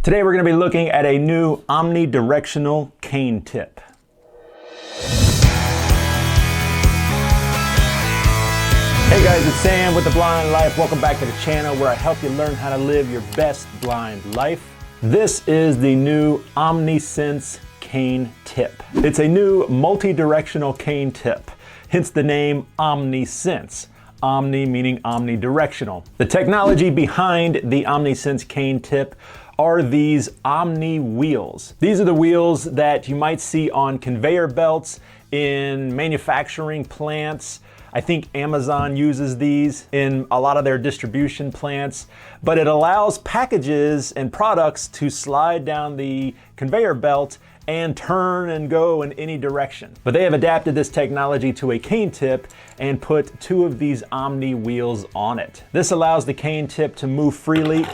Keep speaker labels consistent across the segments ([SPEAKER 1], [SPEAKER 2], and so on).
[SPEAKER 1] Today we're going to be looking at a new omnidirectional cane tip. Hey guys, it's Sam with The Blind Life. Welcome back to the channel where I help you learn how to live your best blind life. This is the new Omni Sense cane tip. It's a new multi-directional cane tip, hence the name Omni Sense. Omni meaning omnidirectional. The technology behind the Omni Sense cane tip are these Omni wheels. These are the wheels that you might see on conveyor belts in manufacturing plants. I think Amazon uses these in a lot of their distribution plants, but it allows packages and products to slide down the conveyor belt and turn and go in any direction. But they have adapted this technology to a cane tip and put two of these Omni wheels on it. This allows the cane tip to move freely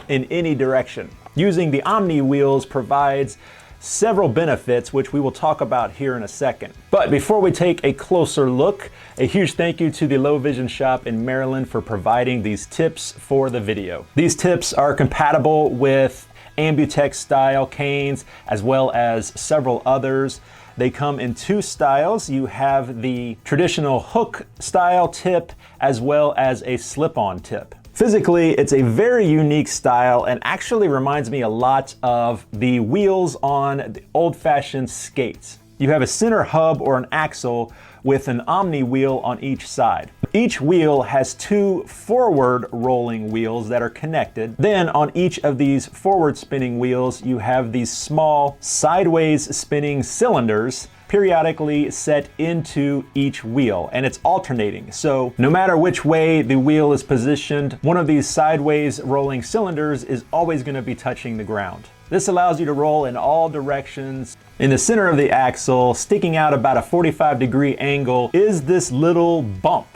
[SPEAKER 1] in any direction. Using the Omni wheels provides several benefits, which we will talk about here in a second. But before we take a closer look, a huge thank you to the Low Vision Shop in Maryland for providing these tips for the video. These tips are compatible with Ambutex style canes as well as several others. They come in two styles. You have the traditional hook style tip as well as a slip-on tip. Physically, it's a very unique style and actually reminds me a lot of the wheels on the old-fashioned skates. You have a center hub or an axle with an Omni wheel on each side. Each wheel has two forward rolling wheels that are connected. Then on each of these forward spinning wheels, you have these small sideways spinning cylinders periodically set into each wheel, and it's alternating. So no matter which way the wheel is positioned, one of these sideways rolling cylinders is always going to be touching the ground. This allows you to roll in all directions. In the center of the axle, sticking out about a 45-degree angle, is this little bump.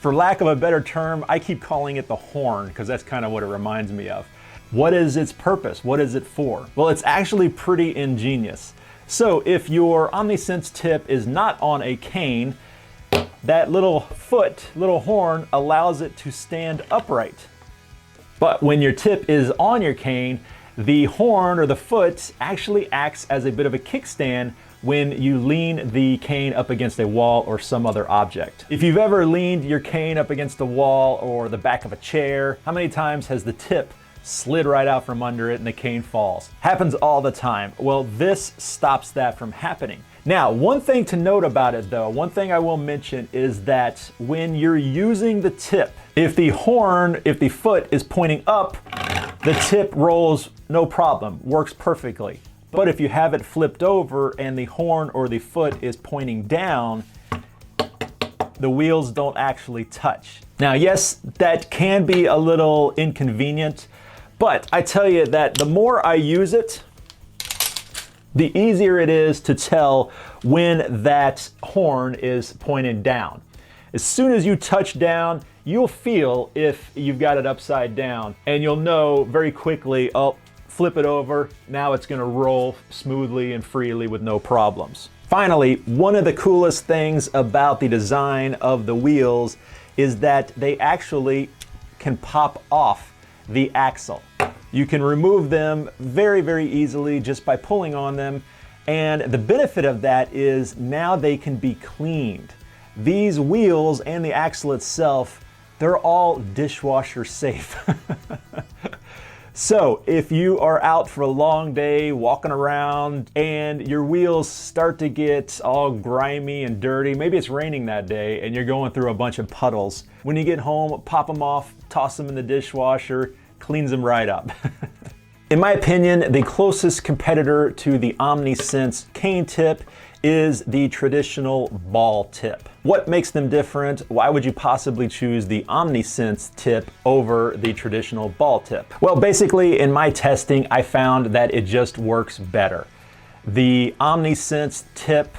[SPEAKER 1] For lack of a better term, I keep calling it the horn because that's kind of what it reminds me of. What is its purpose? What is it for? Well, it's actually pretty ingenious. So if your OmniSense tip is not on a cane, that little horn allows it to stand upright. But when your tip is on your cane, the horn or the foot actually acts as a bit of a kickstand when you lean the cane up against a wall or some other object. If you've ever leaned your cane up against the wall or the back of a chair, how many times has the tip slid right out from under it and the cane falls? Happens all the time. Well, this stops that from happening. Now, one thing to note about it though, one thing I will mention is that when you're using the tip, if the foot is pointing up, the tip rolls no problem, works perfectly. But if you have it flipped over and the horn or the foot is pointing down, the wheels don't actually touch. Now, yes, that can be a little inconvenient, but I tell you that the more I use it, the easier it is to tell when that horn is pointed down. As soon as you touch down, you'll feel if you've got it upside down, and you'll know very quickly, oh, flip it over, now it's gonna roll smoothly and freely with no problems. Finally, one of the coolest things about the design of the wheels is that they actually can pop off the axle. You can remove them very, very easily just by pulling on them, and the benefit of that is now they can be cleaned. These wheels and the axle itself, they're all dishwasher safe. So if you are out for a long day walking around and your wheels start to get all grimy and dirty, maybe it's raining that day and you're going through a bunch of puddles, when you get home, pop them off, toss them in the dishwasher, cleans them right up. In my opinion, the closest competitor to the Omni Sense cane tip is the traditional ball tip. What makes them different? Why would you possibly choose the Omni Sense tip over the traditional ball tip? Well, basically in my testing, I found that it just works better. The Omni Sense tip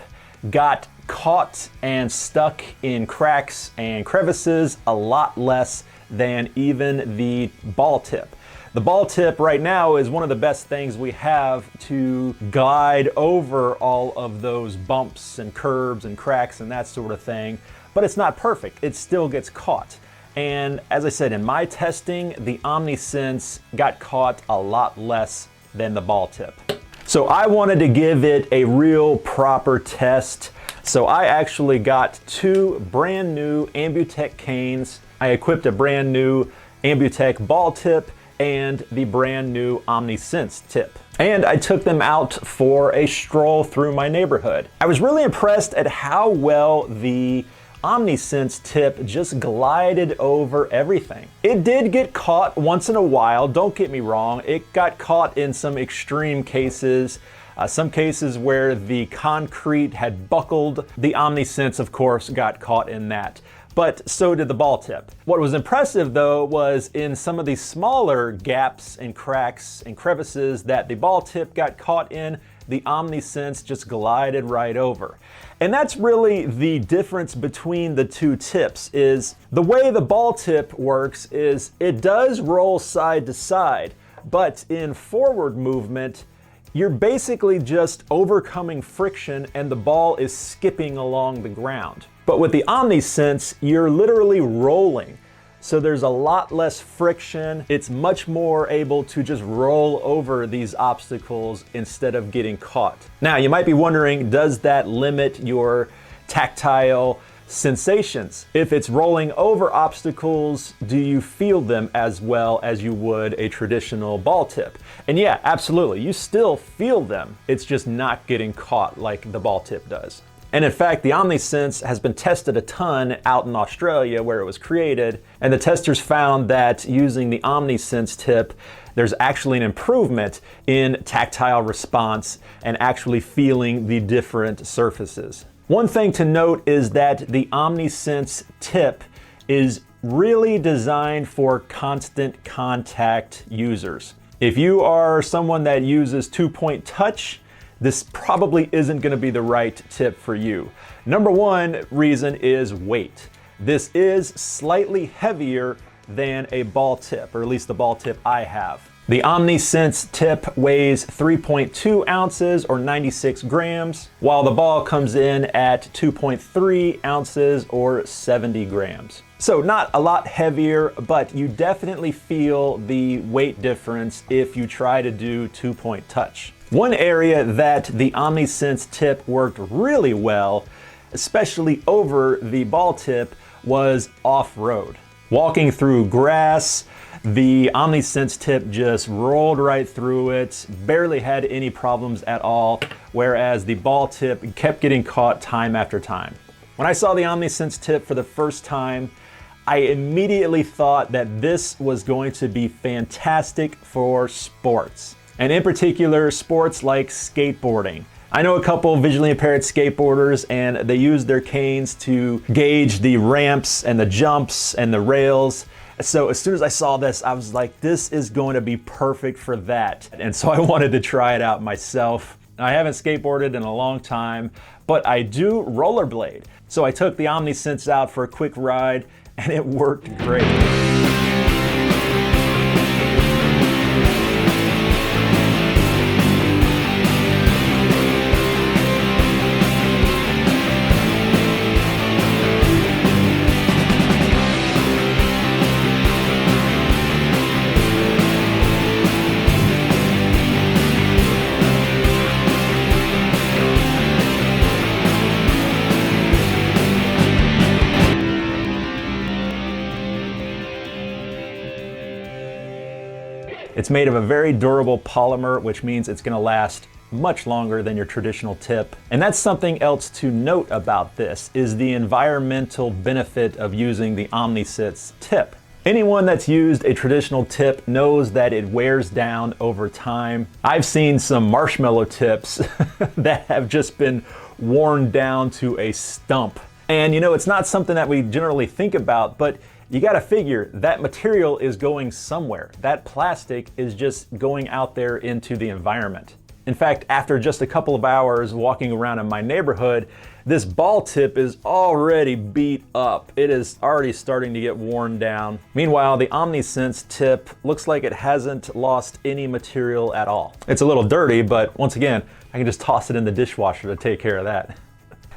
[SPEAKER 1] got caught and stuck in cracks and crevices a lot less than even the ball tip. The ball tip right now is one of the best things we have to glide over all of those bumps and curbs and cracks and that sort of thing, but it's not perfect. It still gets caught. And as I said, in my testing, the Omni Sense got caught a lot less than the ball tip. So I wanted to give it a real proper test. So I actually got 2 brand new Ambutech canes. I equipped a brand new Ambutech ball tip and the brand new Omni Sense tip. And I took them out for a stroll through my neighborhood. I was really impressed at how well the Omni Sense tip just glided over everything. It did get caught once in a while, don't get me wrong. It got caught in some extreme cases. Some cases where the concrete had buckled. The Omni Sense, of course, got caught in that. But so did the ball tip. What was impressive though was in some of these smaller gaps and cracks and crevices that the ball tip got caught in, the Omni Sense just glided right over. And that's really the difference between the two tips. Is the way the ball tip works is it does roll side to side, but in forward movement, you're basically just overcoming friction and the ball is skipping along the ground. But with the Omni Sense, you're literally rolling. So there's a lot less friction. It's much more able to just roll over these obstacles instead of getting caught. Now, you might be wondering, does that limit your tactile sensations? If it's rolling over obstacles, do you feel them as well as you would a traditional ball tip? And yeah, absolutely. You still feel them. It's just not getting caught like the ball tip does. And in fact, the Omni Sense has been tested a ton out in Australia where it was created, and the testers found that using the Omni Sense tip, there's actually an improvement in tactile response and actually feeling the different surfaces. One thing to note is that the Omni Sense tip is really designed for constant contact users. If you are someone that uses 2-point touch, this probably isn't going to be the right tip for you. Number one reason is weight. This is slightly heavier than a ball tip, or at least the ball tip I have. The Omni Sense tip weighs 3.2 ounces or 96 grams, while the ball comes in at 2.3 ounces or 70 grams. So not a lot heavier, but you definitely feel the weight difference if you try to do 2-point touch. One area that the Omni Sense tip worked really well, especially over the ball tip, was off-road. Walking through grass, the Omni Sense tip just rolled right through it, barely had any problems at all, whereas the ball tip kept getting caught time after time. When I saw the Omni Sense tip for the first time, I immediately thought that this was going to be fantastic for sports. And in particular, sports like skateboarding. I know a couple visually impaired skateboarders and they use their canes to gauge the ramps and the jumps and the rails. So as soon as I saw this, I was like, this is going to be perfect for that. And so I wanted to try it out myself. I haven't skateboarded in a long time, but I do rollerblade. So I took the Omni Sense out for a quick ride and it worked great. It's made of a very durable polymer, which means it's going to last much longer than your traditional tip. And that's something else to note about this, is the environmental benefit of using the Omni Sense tip. Anyone that's used a traditional tip knows that it wears down over time. I've seen some marshmallow tips that have just been worn down to a stump. And you know, it's not something that we generally think about, but you gotta figure that material is going somewhere. That plastic is just going out there into the environment. In fact, after just a couple of hours walking around in my neighborhood, this ball tip is already beat up. It is already starting to get worn down. Meanwhile, the Omni Sense tip looks like it hasn't lost any material at all. It's a little dirty, but once again, I can just toss it in the dishwasher to take care of that.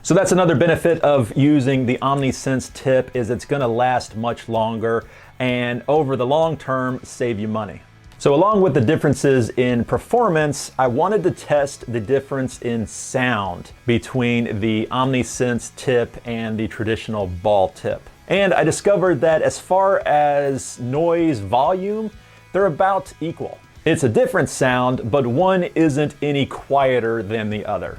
[SPEAKER 1] So that's another benefit of using the Omni Sense tip, is it's gonna last much longer and over the long term save you money. So along with the differences in performance, I wanted to test the difference in sound between the Omni Sense tip and the traditional ball tip. And I discovered that as far as noise volume, they're about equal. It's a different sound, but one isn't any quieter than the other.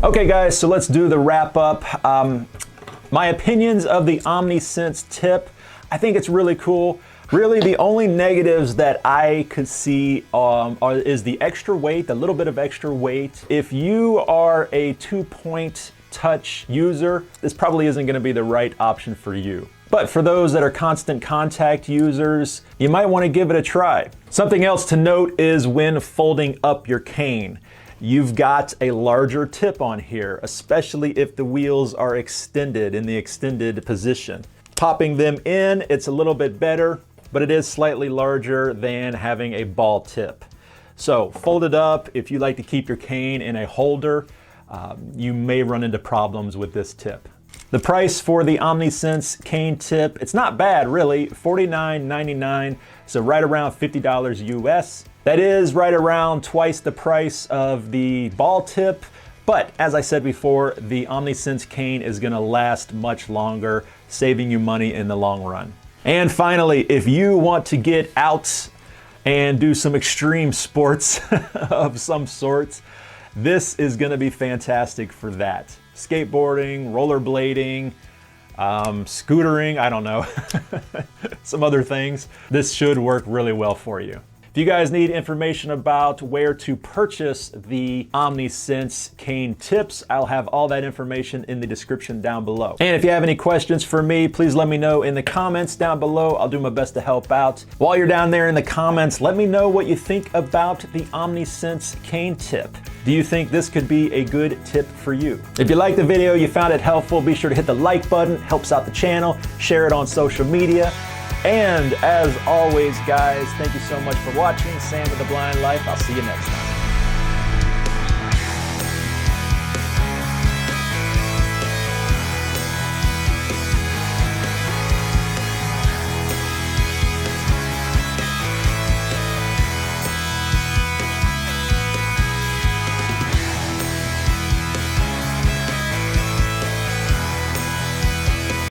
[SPEAKER 1] Okay guys, so let's do the wrap up. My opinions of the Omni Sense tip, I think it's really cool. Really, the only negatives that I could see is the extra weight, the little bit of extra weight. If you are a 2-point touch user, this probably isn't gonna be the right option for you. But for those that are constant contact users, you might wanna give it a try. Something else to note is when folding up your cane. You've got a larger tip on here, especially if the wheels are extended in the extended position. Popping them in, it's a little bit better, but it is slightly larger than having a ball tip. So fold it up. If you like to keep your cane in a holder, you may run into problems with this tip. The price for the Omni Sense cane tip, it's not bad really, $49.99, so right around $50 US. That is right around twice the price of the ball tip, but as I said before, the Omni Sense cane is gonna last much longer, saving you money in the long run. And finally, if you want to get out and do some extreme sports of some sorts, this is gonna be fantastic for that. Skateboarding, rollerblading, scootering, I don't know, some other things. This should work really well for you. If you guys need information about where to purchase the Omni Sense cane tips, I'll have all that information in the description down below. And if you have any questions for me, please let me know in the comments down below. I'll do my best to help out. While you're down there in the comments, let me know what you think about the Omni Sense cane tip. Do you think this could be a good tip for you? If you liked the video, you found it helpful, be sure to hit the like button, it helps out the channel, share it on social media. And as always, guys, thank you so much for watching. Sam with The Blind Life. I'll see you next time.